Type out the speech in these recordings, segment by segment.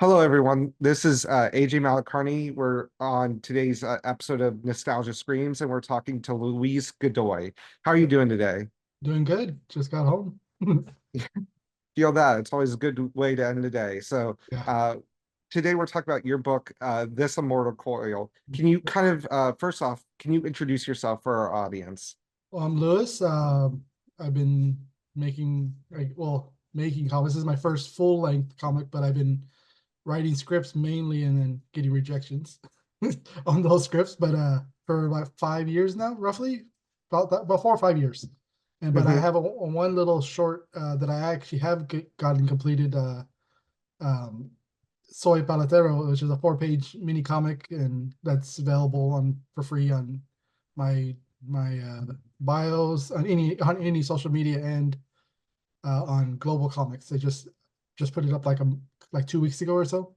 Hello, everyone. This is AJ Malacarni. We're on today's episode of Nostalgia Screams, and we're talking to Luis Godoy. How are you doing today? Doing good. Just got home. Feel that. It's always a good way to end the day. So, Yeah. uh, today we're talking about your book, This Immortal Coil. Can you kind of, first off, can you introduce yourself for our audience? Well, I'm Lewis. I've been making comics. This is my first full length comic, but I've been writing scripts mainly and then getting rejections on those scripts. But for like 5 years now, roughly about 4 or 5 years. But I Hmm. have a one little short that I actually have gotten completed. Um, Soy Palatero, which is a 4-page mini comic, and that's available on for free on my bios on any social media and on Global Comics. They just put it up like 2 weeks ago or so.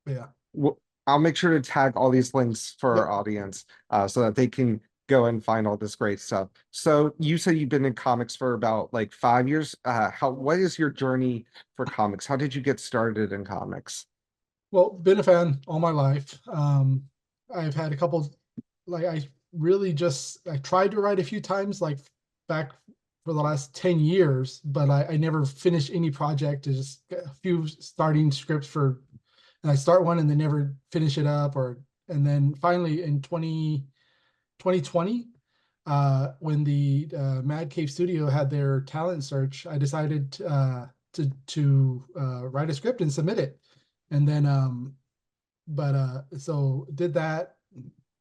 But yeah. Well, I'll make sure to tag all these links for our Yep. audience so that they can go and find all this great stuff. So you said you've been in comics for about like 5 years. What is your journey for comics? How did you get started in comics? Well, been a fan all my life. I've had a couple, like I tried to write a few times, like back for the last 10 years, but I never finished any project. There's just a few starting scripts and I start one and then never finish it up and then finally in 2020, when the Mad Cave Studio had their talent search, I decided to write a script and submit it. And then but so did that,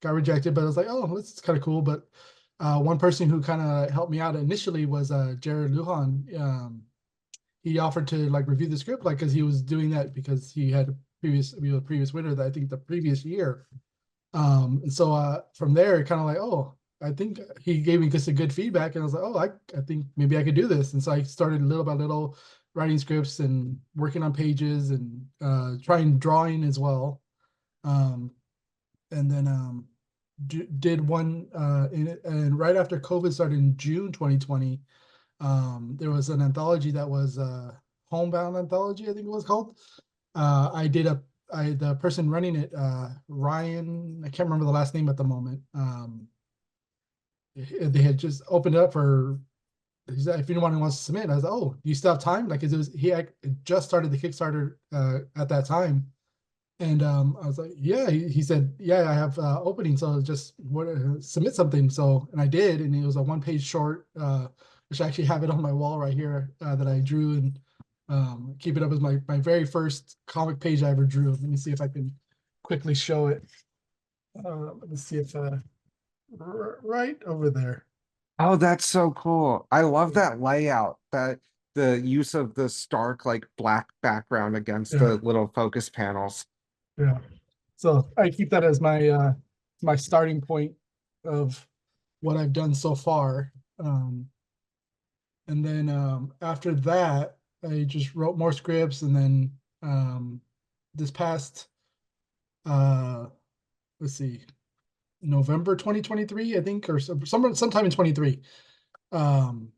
got rejected, but I was like, oh, this is kind of cool. But one person who kind of helped me out initially was Jared Lujan. He offered to like review the script, like because he was doing that because he was a previous winner that I think the previous year. And so from there, kind of like, oh, I think he gave me just a good feedback, and I was like, oh, I think maybe I could do this. And so I started little by little writing scripts and working on pages and trying drawing as well. Um, and then did one and right after COVID started in June 2020, there was an anthology that was Homebound anthology, I think it was called. I did a I the person running it, Ryan, I can't remember the last name at the moment. They had just opened it up for if anyone wants to submit. I was like, oh, do you still have time? Like, it was he had just started the Kickstarter at that time, and I was like, yeah. He said, yeah, I have opening, so just submit something. So, and I did, and it was a 1-page short, which I actually have it on my wall right here that I drew and keep it up as my very first comic page I ever drew. Let me see if I can quickly show it. Let me see if right over there. Oh, that's so cool. I love that layout, that the use of the stark, like black background against Yeah, the little focus panels. yeah. So I keep that as my starting point of what I've done so far. And then after that, I just wrote more scripts, and then this past uh, let's see, November 2023, I think, or sometime in 23, um,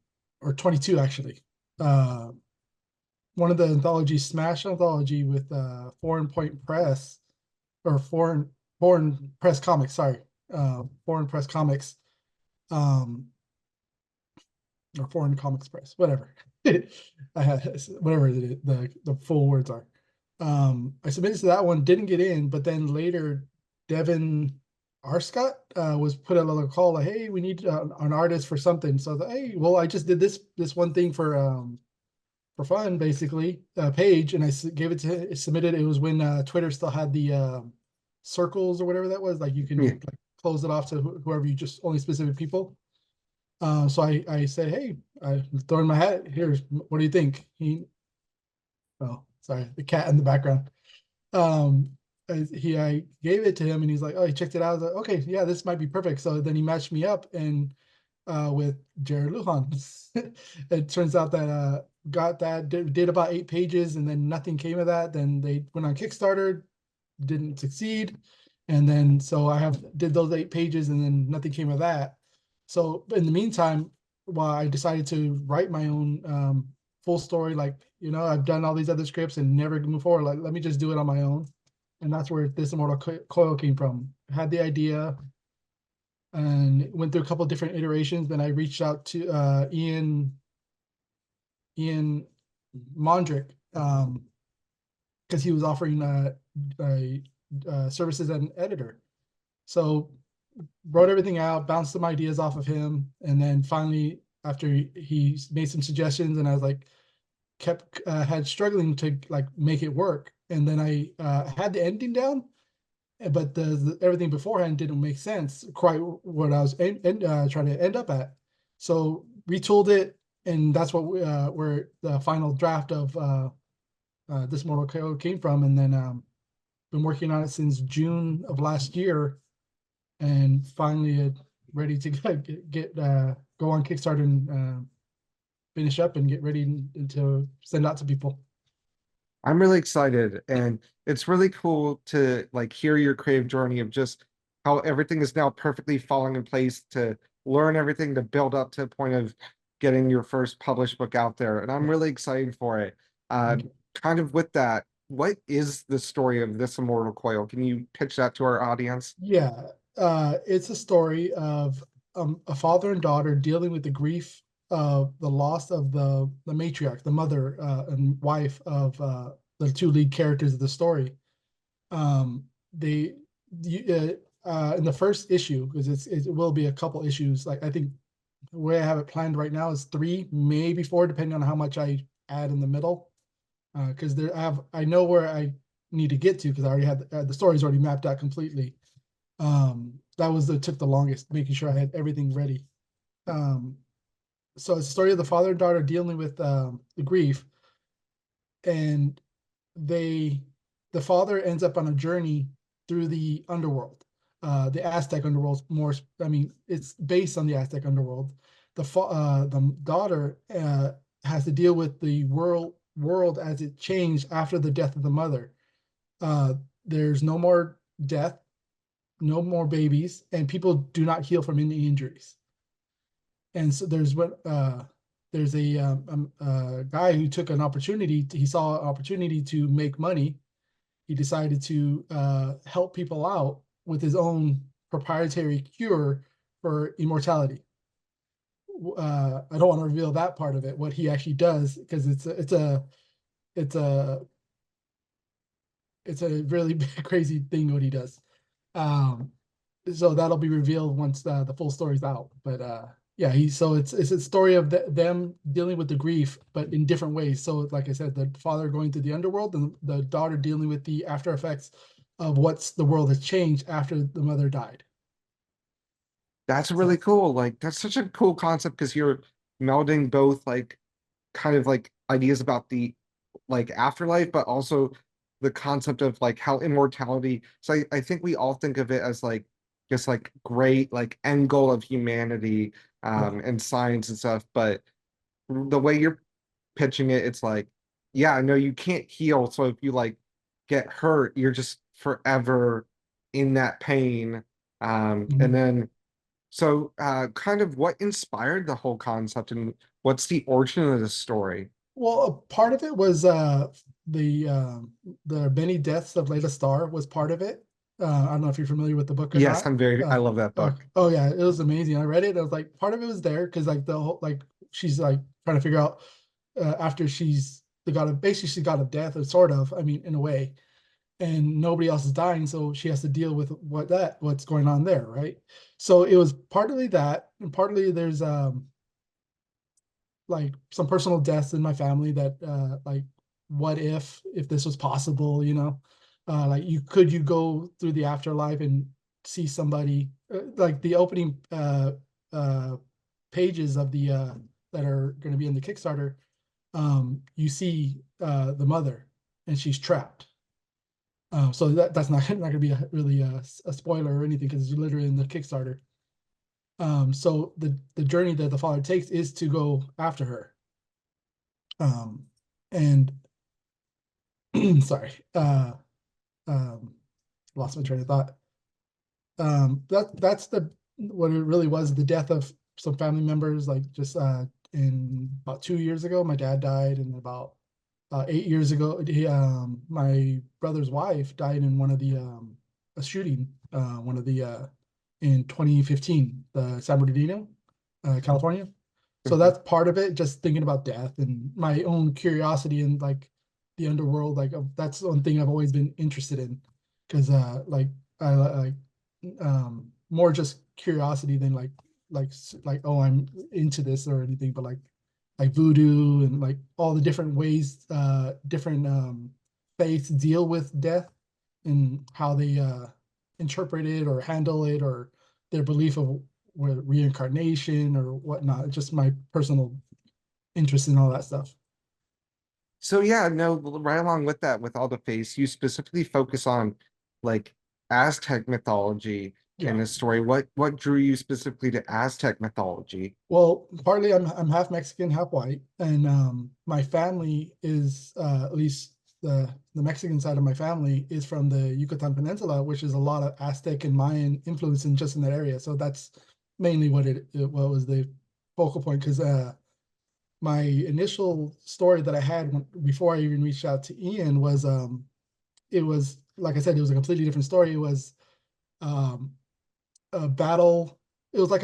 or 22 actually. Uh, One of the anthologies, Smash Anthology with Foreign Point Press or Foreign Press Comics, sorry, Foreign Press Comics, um, or Foreign Comics Press, whatever. I had whatever the full words are. I submitted to that one, didn't get in, but then later, Devin Arscott was put a little call like, hey, we need an artist for something. So I was like, hey, well, I just did this one thing for fun, basically, page, and I gave it to submitted. It was when Twitter still had the circles or whatever that was, like you can Yeah. like close it off to whoever you just only specific people. So I said, hey, I'm throwing my hat. Here's what do you think? Oh, sorry, the cat in the background. Um, I gave it to him, and he's like, oh, he checked it out. I was like, okay, yeah, this might be perfect. So then he matched me up and with Jared Lujan. It turns out that got that did about 8 pages, and then nothing came of that. Then they went on Kickstarter, didn't succeed, and then so I have did those 8 pages, and then nothing came of that. So in the meantime, while I decided to write my own full story. Like, I've done all these other scripts and never move forward. Like, let me just do it on my own. And that's where This Immortal Coil came from. I had the idea and went through a couple different iterations. Then I reached out to Ian Mondrick, because he was offering services as an editor. So wrote everything out, bounced some ideas off of him, and then finally, after he made some suggestions, and I was like, had struggling to like make it work, and then I had the ending down, but everything beforehand didn't make sense quite what I was trying to end up at. So retooled it, and that's what where the final draft of This Mortal Coil came from, and then been working on it since June of last year, and finally ready to get go on Kickstarter and finish up and get ready to send out to people. I'm really excited, and it's really cool to like hear your creative journey of just how everything is now perfectly falling in place to learn everything to build up to a point of getting your first published book out there. And I'm Yeah, really excited for it. Uh, thank you. kind of with that, what is the story of This Immortal Coil? Can you pitch that to our audience? Yeah, it's a story of a father and daughter dealing with the grief of the loss of the matriarch, the mother and wife of the two lead characters of the story. They in the first issue, because it will be a couple issues. Like, I think the way I have it planned right now is three, maybe four, depending on how much I add in the middle. Because I know where I need to get to, because I already had the story's already mapped out completely. That took the longest, making sure I had everything ready. Um, so it's a story of the father and daughter dealing with the grief, and they the father ends up on a journey through the underworld, the Aztec underworld. More, I mean, it's based on the Aztec underworld. The daughter has to deal with the world as it changed after the death of the mother. Uh, there's no more death, no more babies, and people do not heal from any injuries. And so there's a guy who took an opportunity. He saw an opportunity to make money. He decided to help people out with his own proprietary cure for immortality. I don't want to reveal that part of it, what he actually does, because it's a it's a really crazy thing what he does. Um, so that'll be revealed once the full story's out. But yeah, it's a story of them dealing with the grief, but in different ways. So like I said, the father going through the underworld, and the daughter dealing with the after effects of what's the world has changed after the mother died. That's really So cool. Like, that's such a cool concept because you're melding both like kind of like ideas about the like afterlife, but also the concept of like how immortality. So I think we all think of it as like just like great like end goal of humanity yeah. and science and stuff. But the way you're pitching it, it's like, yeah, no, you can't heal. So if you like get hurt, you're just forever in that pain. And Mhm. then so kind of what inspired the whole concept and what's the origin of the story? Well, a part of it was the the many deaths of Layla Starr was part of it. I don't know if you're familiar with the book or Yes, not. I'm very, I love that book. Oh yeah, it was amazing. I read it. I was like, part of it was there because like the whole like she's like trying to figure out after she's the god of basically she's god of death, or sort of. I mean, in a way, and nobody else is dying, so she has to deal with what's going on there, right? So it was partly that, and partly there's like some personal deaths in my family that like, what if this was possible, like you go through the afterlife and see somebody, like the opening pages of the that are going to be in the Kickstarter. You see the mother, and she's trapped. So that's not going to be really a spoiler or anything, because it's literally in the Kickstarter. So the journey that the father takes is to go after her. And sorry, um, lost my train of thought. That's the what it really was, the death of some family members, like just in about 2 years ago. My dad died, and about 8 years ago, my brother's wife died in one of the a shooting, one of the in 2015, San Bernardino, California. So Mhm. that's part of it, just thinking about death and my own curiosity and like the underworld. Like that's one thing I've always been interested in, because like I like more just curiosity than like oh, I'm into this or anything, but like voodoo and like all the different ways different faiths deal with death and how they interpret it or handle it, or their belief of reincarnation or whatnot. Just my personal interest in all that stuff. So yeah, no, right along with that, with all the face, you specifically focus on like Aztec mythology in Yeah. this story. What drew you specifically to Aztec mythology? Well, partly I'm half Mexican, half white, and my family is at least the Mexican side of my family is from the Yucatan Peninsula, which is a lot of Aztec and Mayan influence in just in that area. So that's mainly what was the focal point. Because my initial story that I had before I even reached out to Ian was it was, like I said, it was a completely different story. It was um a battle. It was like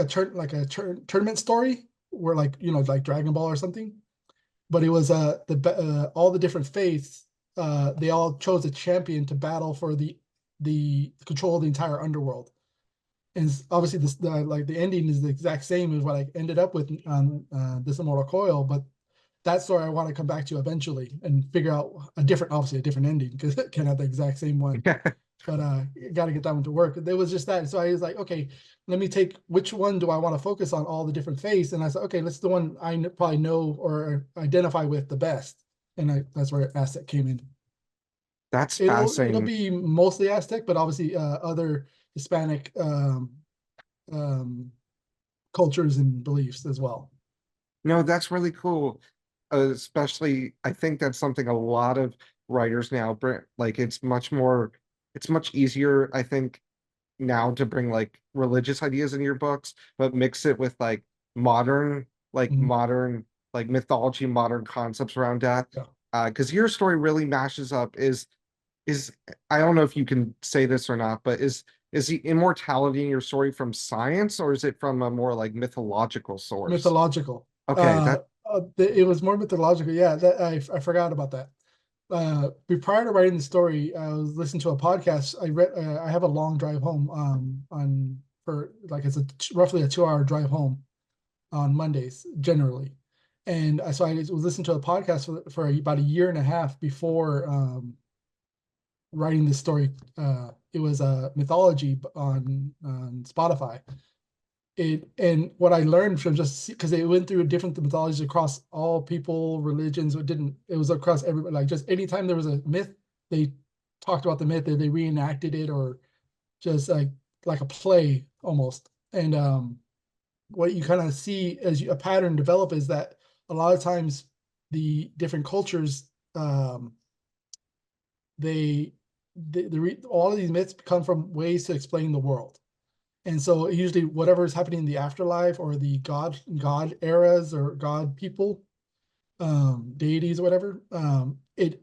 tournament story where, like, like Dragon Ball or something. But it was all the different faiths. They all chose a champion to battle for the control of the entire underworld. And obviously, like the ending is the exact same as what I ended up with on This Immortal Coil. But that story I want to come back to eventually and figure out obviously a different ending, because it can't have the exact same one. But got to get that one to work. There was just that. So I was like, okay, let me take, which one do I want to focus on, all the different faiths? And I said, okay, let's the one I probably know or identify with the best. And that's where Aztec came in. That's It'll fascinating. be mostly Aztec, but obviously other Hispanic um, cultures and beliefs as well. No, that's really cool. Especially, I think that's something a lot of writers now bring. Like, it's much easier, I think, now to bring like religious ideas in your books, but mix it with like modern, Mhm. modern, like mythology, modern concepts around death. Yeah. Because your story really mashes up is I don't know if you can say this or not, but is the immortality in your story from science or is it from a more like mythological source? Mythological. Okay, that It was more mythological. Yeah, that I forgot about that. Prior to writing the story, I was listening to a podcast. I have a long drive home on for like it's roughly a 2 hour drive home on Mondays generally. And so I was listening to a podcast for about a year and a half before writing this story. It was a mythology on Spotify. And what I learned from, just because it went through different mythologies across all people, religions. It was across everybody. Like, just anytime there was a myth, they talked about the myth, they reenacted it, or just like a play almost. And what you kind of see as a pattern develop is that a lot of times the different cultures, they all of these myths come from ways to explain the world. And so usually whatever is happening in the afterlife, or the god eras, or god people, deities or whatever, it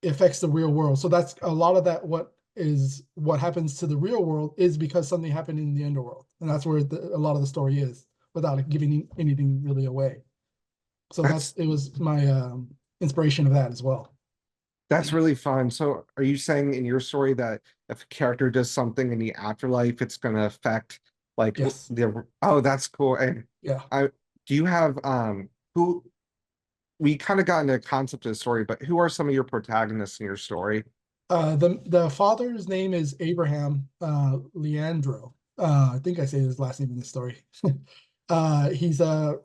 affects the real world. So that's a lot of that. What happens to the real world is because something happened in the underworld, and that's where a lot of the story is, without giving anything really away. So that's it was my inspiration of that as well. that's really fun. So are you saying in your story that if a character does something in the afterlife, it's gonna affect like Yes. the oh, that's cool. And Yeah. I do you have who we kind of got into the concept of the story, but who are some of your protagonists in your story? The father's name is Abraham Leandro. I think I say his last name in the story. He's a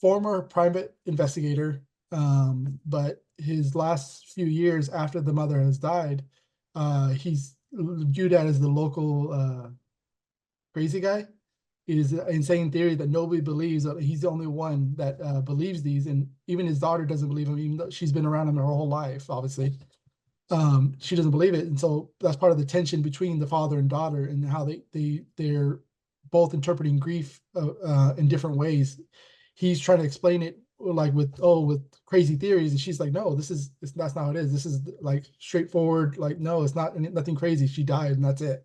former private investigator, but his last few years after the mother has died, he's viewed as the local crazy guy. Is an insane theory that nobody believes. He's the only one that believes these, and even his daughter doesn't believe him, even though she's been around him her whole life. Obviously, she doesn't believe it, and so that's part of the tension between the father and daughter, and how they're both interpreting grief in different ways. he's trying to explain it like with crazy theories, and she's like, no, that's not how it is. This is like straightforward. Like, no, it's not nothing crazy. She died and that's it.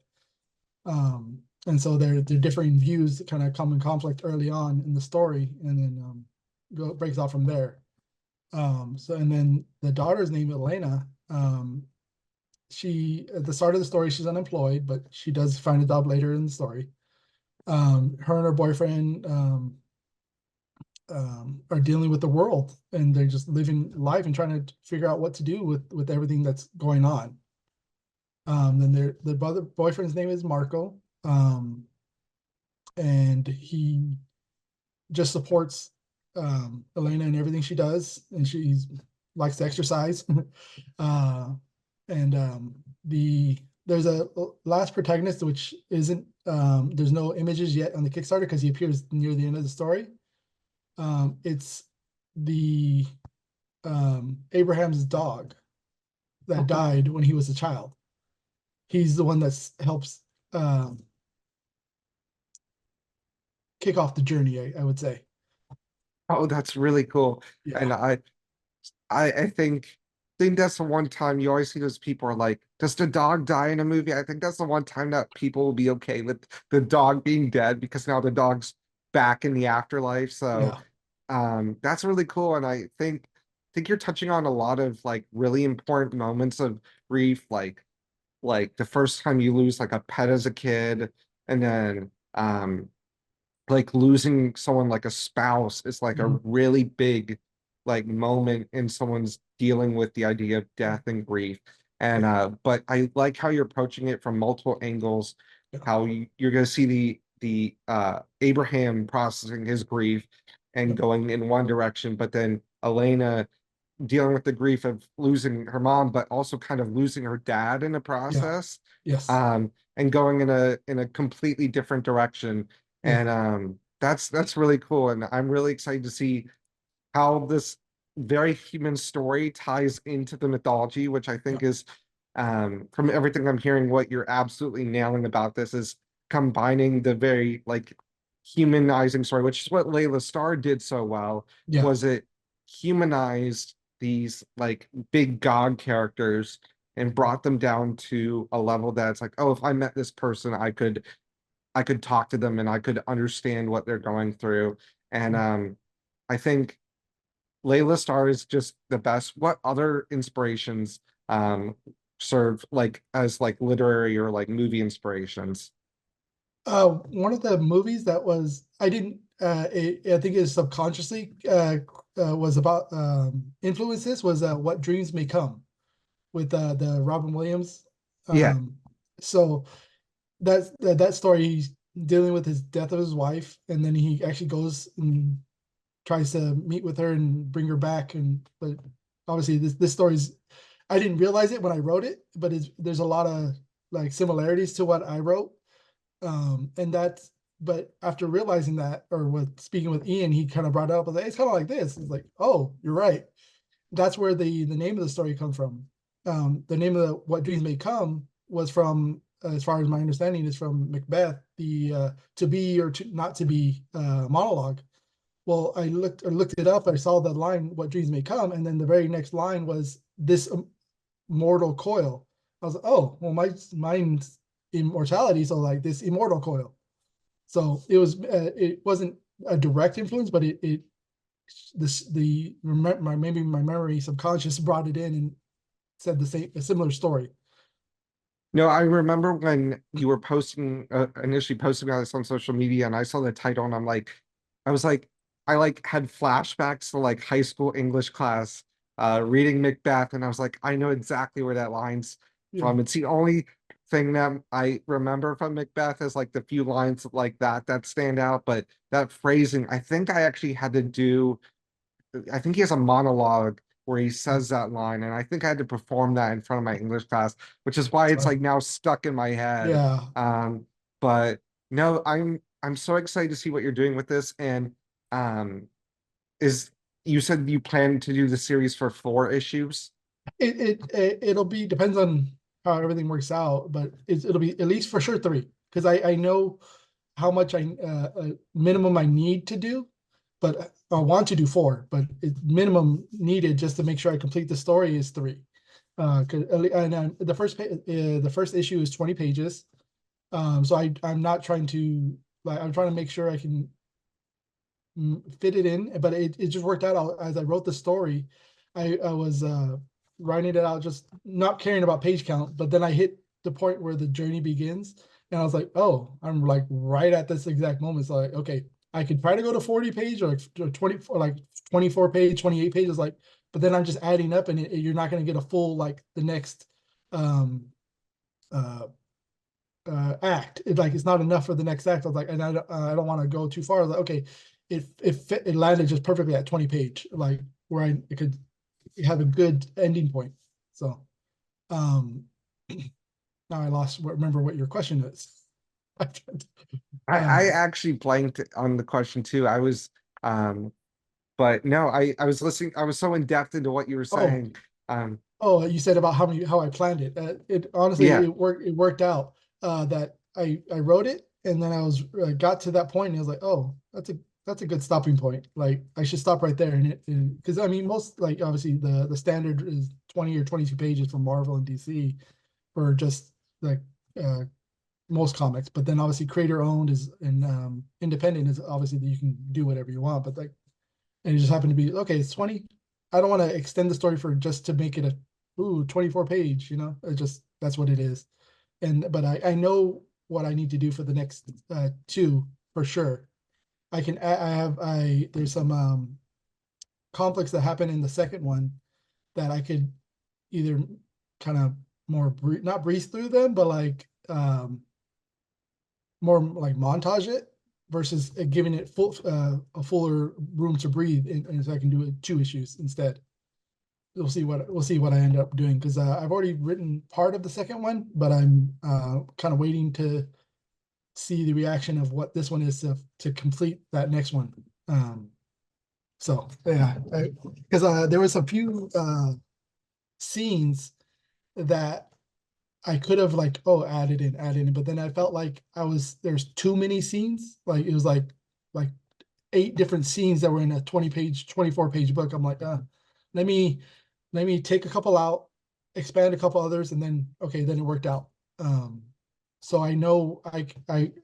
And so they're differing views that kind of come in conflict early on in the story, and then breaks off from there. So and then the daughter's name Elena. She at the start of the story she's unemployed, but she does find a job later in the story. Her and her boyfriend are dealing with the world, and they're just living life and trying to figure out what to do with everything that's going on. Then the boyfriend's name is Marco, and he just supports Elena in everything she does, and she likes to exercise. uh, and there's a last protagonist which isn't there's no images yet on the Kickstarter because he appears near the end of the story. It's the Abraham's dog that died when he was a child. He's the one that helps kick off the journey, I would say. Oh, that's really cool. Yeah. And I think that's the one time you always see those people are like, does the dog die in a movie? I think that's the one time that people will be okay with the dog being dead because now the dog's back in the afterlife. So Yeah. that's really cool. And I think you're touching on a lot of like really important moments of grief, like the first time you lose like a pet as a kid, and then like losing someone like a spouse is like a Mhm. really big like moment in someone's dealing with the idea of death and grief. And Yeah. but I like how you're approaching it from multiple angles, Yeah. how you're going to see the Abraham processing his grief and Yep. going in one direction, but then Elena dealing with the grief of losing her mom, but also kind of losing her dad in the Yeah. process, Yes. and going in a completely different direction. Yeah. And that's really cool. And I'm really excited to see how this very human story ties into the mythology, which I Yeah. think is, from everything I'm hearing, what you're absolutely nailing about this is combining the very like humanizing story, which is what Layla Starr did so well, Yeah. was it humanized these like big god characters and brought them down to a level that's like, oh, if I met this person, I could talk to them and I could understand what they're going through. And I think Layla Starr is just the best. What other inspirations serve like as like literary or like movie inspirations? One of the movies that was I didn't I think it subconsciously was about influences was What Dreams May Come with the Robin Williams. Yeah. Um, so that story, he's dealing with his death of his wife, and then he actually goes and tries to meet with her and bring her back. And but obviously this story's I didn't realize it when I wrote it, but there's a lot of like similarities to what I wrote. And that's but after realizing that, or with speaking with Ian, he kind of brought it up. I was like, it's kind of like this. It's like, oh, you're right. That's where the name of the story comes from. The name of the What Dreams May Come was from, as far as my understanding, is from Macbeth, the to be or to not to be monologue. Well, I looked it up. I saw the line "What dreams may come," and then the very next line was "This mortal coil." I was like, "Oh, well, mine's immortality, so like this immortal coil." So it wasn't a direct influence, but it this the maybe my memory subconscious brought it in and said a similar story. No, I remember when you were posting initially posting about this on social media, and I saw the title, and I was like, I like had flashbacks to like high school English class, reading Macbeth, and I was like, I know exactly where that line's Yeah, from. It's the only thing that I remember from Macbeth is like the few lines like that stand out, but that phrasing, I think I actually had to do. I think he has a monologue where he says that line, and I think I had to perform that in front of my English class, which is why it's so like now stuck in my head. yeah. But no, I'm so excited to see what you're doing with this. And um, is you said you plan to do the series for 4 issues? It'll be depends on how everything works out, but it'll be at least for sure three, because I know how much minimum I need to do, but I want to do 4, but it minimum needed just to make sure I complete the story is 3. The first issue is 20 pages. So I'm not trying to, like, I'm trying to make sure I can fit it in, but it just worked out. As I wrote the story, I was writing it out, just not caring about page count, but then I hit the point where the journey begins, and I was like, oh, I'm like right at this exact moment. So like, okay, I could try to go to 40 page or like 20, or like 24 page, 28 pages, like, but then I'm just adding up, and you're not going to get a full, like, the next um uh act. It's not enough for the next act. I was like, and I don't want to go too far. I was like, okay, it landed just perfectly at 20 page, like where it could have a good ending point. So um now I remember what your question is. I actually blanked on the question too. I was but no, I was listening. I was so in depth into what you were Oh, saying. Um, you said about how I planned it. It honestly, yeah, it worked out. That I wrote it, and then I got to that point, and I was like, oh, that's a good stopping point. Like, I should stop right there, and because I mean, most, like, obviously the standard is 20 or 22 pages for Marvel and DC for just like uh, most comics, but then obviously creator owned is, and independent is obviously that you can do whatever you want, but like, and it just happened to be okay, it's 20. I don't want to extend the story for just to make it a 24 page, it just, that's what it is. And but I know what I need to do for the next 2 for sure. I there's some conflicts that happen in the second one that I could either kind of not breeze through them, but like more like montage it versus giving it a fuller room to breathe, and so I can do it 2 issues instead. We'll see what I end up doing, because I've already written part of the second one, but I'm kind of waiting to see the reaction of what this one is to complete that next one. So yeah, because there was a few scenes that I could have, like, oh, added in, but then I felt like there's too many scenes. Like, it was like 8 different scenes that were in a 20-page, 24-page book. I'm like, let me take a couple out, expand a couple others, and then okay, then it worked out. So I know I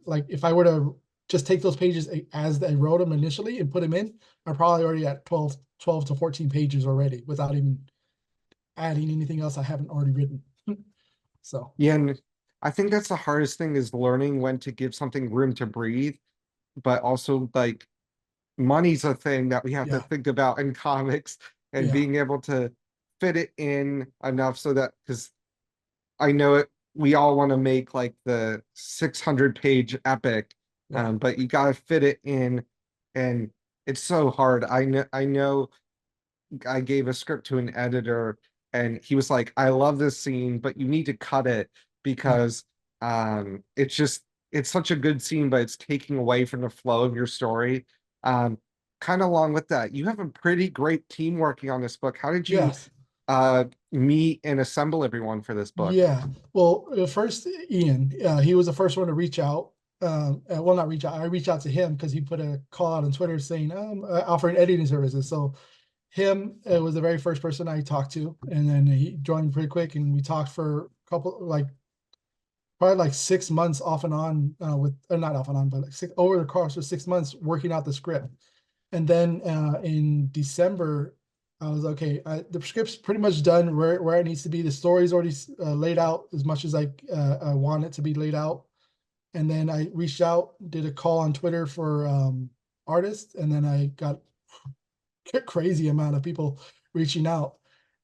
like, if I were to just take those pages as I wrote them initially and put them in, I'm probably already at 12 to 14 pages already without even adding anything else I haven't already written. So yeah, and I think that's the hardest thing is learning when to give something room to breathe, but also like money's a thing that we have to yeah, think about in comics and yeah, being able to fit it in enough so that because I know it, we all want to make like the 600-page epic, yeah, but you got to fit it in, and it's so hard. I know I gave a script to an editor and he was like, I love this scene, but you need to cut it yeah, because it's just it's such a good scene, but it's taking away from the flow of your story. Um, kind of along with that, you have a pretty great team working on this book. How did you yes. meet and assemble everyone for this book? Yeah. Well, first, Ian, he was the first one to reach out. Well, not reach out. I reached out to him because he put a call out on Twitter saying, offering editing services. So him was the very first person I talked to, and then he joined pretty quick, and we talked for a couple, like, probably like 6 months off and on, not off and on, but like over the course of 6 months working out the script. And then in December, I was okay. The script's pretty much done where it needs to be. The story's already laid out as much as I want it to be laid out. And then I reached out, did a call on Twitter for artists, and then I got a crazy amount of people reaching out.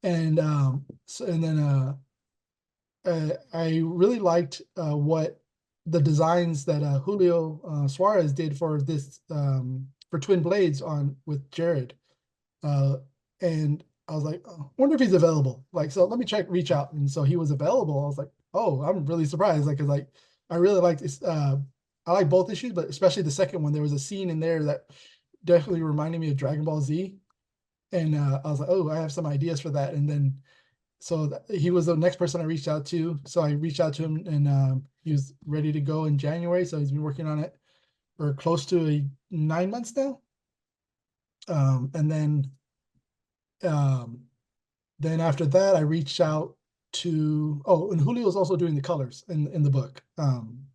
And and then I really liked what the designs that Julio Suarez did for this for Twin Blades on with Jared. Uh, and I was like, oh, wonder if he's available. Like, so let me reach out. And so he was available. I was like, oh, I'm really surprised. Like, 'cause like, I really like this. I like both issues, but especially the second one. There was a scene in there that definitely reminded me of Dragon Ball Z. And I was like, oh, I have some ideas for that. And then, so he was the next person I reached out to. So I reached out to him, and he was ready to go in January. So he's been working on it for close to 9 months now. And um, then after that, I reached out to, oh, and Julio's also doing the colors in the book.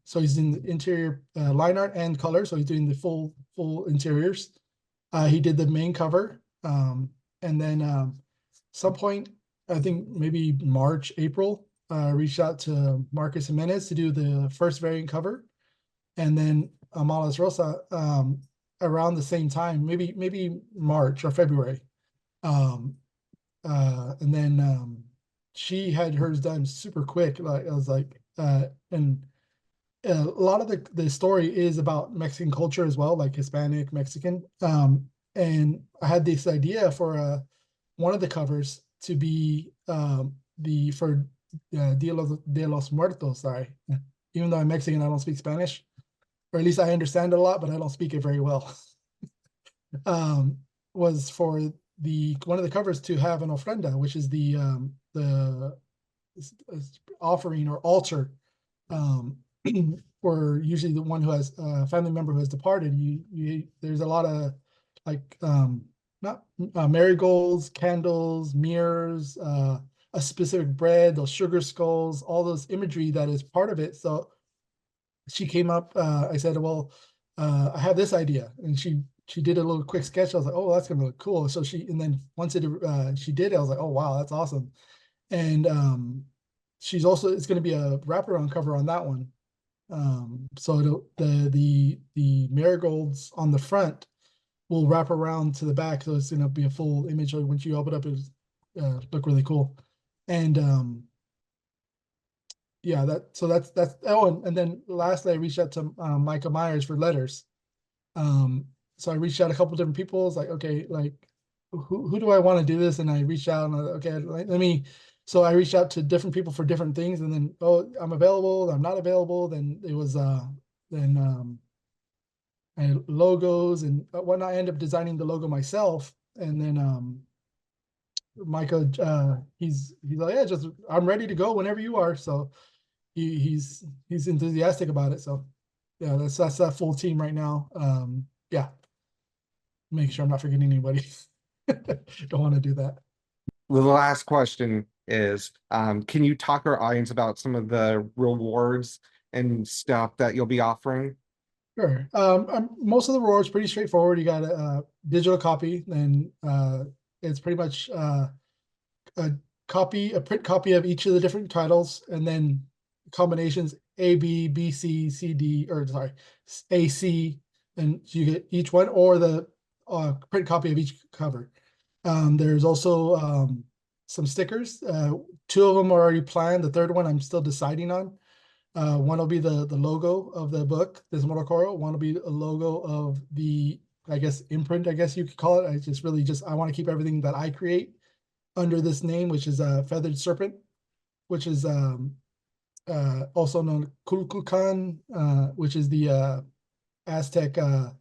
So he's in the interior line art and color. So he's doing the full interiors. He did the main cover. And then some point, I think maybe March, April, reached out to Marcus Jimenez to do the first variant cover. And then Amalas Rosa around the same time, maybe March or February. Um, and then she had hers done super quick. Like I was like, and a lot of the story is about Mexican culture as well, like Hispanic, Mexican. And I had this idea for one of the covers to be the for de los Muertos. Sorry, even though I'm Mexican, I don't speak Spanish, or at least I understand it a lot, but I don't speak it very well. um, was for the one of the covers to have an ofrenda, which is the offering or altar, um, for usually the one who has a family member who has departed. There's a lot of like not marigolds, candles, mirrors, a specific bread, those sugar skulls, all those imagery that is part of it. So she came up. I said, "Well, I have this idea," and she did a little quick sketch. I was like, "Oh, that's gonna look cool." So and then once she did it, I was like, "Oh wow, that's awesome." And she's also it's going to be a wraparound cover on that one. So the marigolds on the front will wrap around to the back, so it's going to be a full image. Once you open it up, it look really cool. And yeah, that's oh, and then lastly, I reached out to Micah Myers for letters. So I reached out a couple different people. It's like, okay, like who do I want to do this? And I reached out and okay, let me. So I reached out to different people for different things, and then oh, I'm available. I'm not available. Then it was then and logos and whatnot. I ended up designing the logo myself, and then Micah, he's like, yeah, just I'm ready to go whenever you are. So he's enthusiastic about it. So yeah, that's that full team right now. Yeah, make sure I'm not forgetting anybody. Don't want to do that. The last question is, can you talk to our audience about some of the rewards and stuff that you'll be offering? Sure. Most of the rewards pretty straightforward. You got a digital copy, and it's pretty much a a print copy of each of the different titles, and then combinations A, B, B, C, C, D, or sorry, A, C, and you get each one, or the print copy of each cover. There's also some stickers. Two of them are already planned. The third one I'm still deciding on. One will be the logo of the book, This Immortal Coil. One will be a logo of the, I guess, imprint, I guess you could call it. I just really I want to keep everything that I create under this name, which is a feathered serpent, which is also known Kulkulkan, which is the Aztec god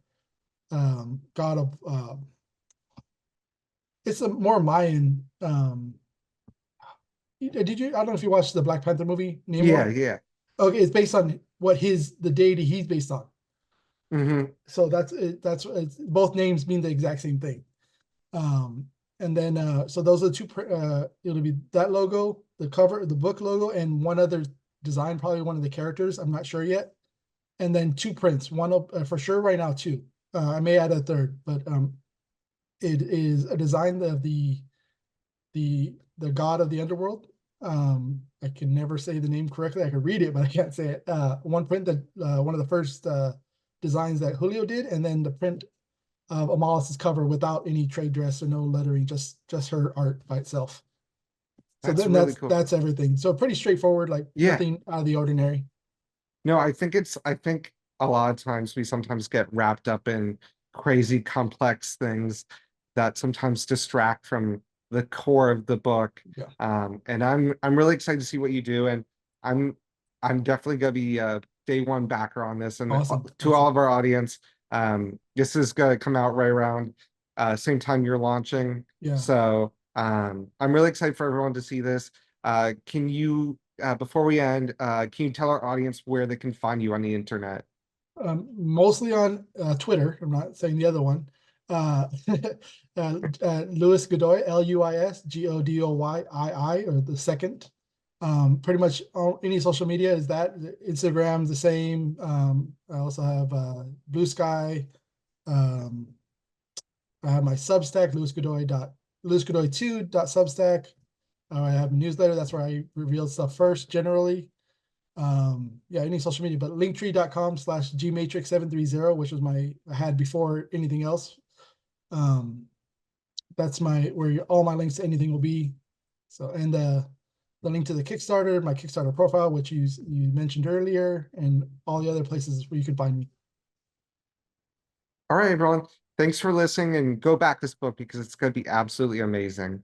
of, it's a more Mayan. Did you? I don't know if you watched the Black Panther movie, Yeah, Namor. yeah. Okay, it's based on what the deity he's based on. Hmm. So that's it's, both names mean the exact same thing. And then so those are the two. It'll be that logo, the cover, the book logo, and one other design, probably one of the characters. I'm not sure yet. And then two prints. One for sure right now, two. I may add a third, but it is a design of the god of the underworld. I can never say the name correctly. I can read it, but I can't say it. One print that one of the first designs that Julio did, and then the print of Amalis' cover without any trade dress or no lettering, just her art by itself. So That's then really cool. that's everything. So pretty straightforward, like Yeah. nothing out of the ordinary. No, I think a lot of times we sometimes get wrapped up in crazy complex things that sometimes distract from the core of the book. Yeah, And I'm really excited to see what you do, and I'm I'm definitely gonna be a day one backer on this. And awesome, to all awesome. of our audience, this is gonna come out right around same time you're launching. Yeah. So I'm really excited for everyone to see this. Can you before we end, can you tell our audience where they can find you on the internet? Mostly on Twitter. I'm not saying the other one. Luis Godoy, LuisGodoy, or the second. Pretty much any social media is that. Instagram the same. I also have Blue Sky. Um, I have my Substack, LuisGodoy2.substack. I have a newsletter. That's where I reveal stuff first, generally. Yeah, any social media, but linktree.com/gmatrix730, which was I had before anything else. That's where all my links to anything will be. So, and the link to the Kickstarter, my Kickstarter profile, which you mentioned earlier, and all the other places where you can find me. All right, everyone. Thanks for listening, and go back this book because it's going to be absolutely amazing.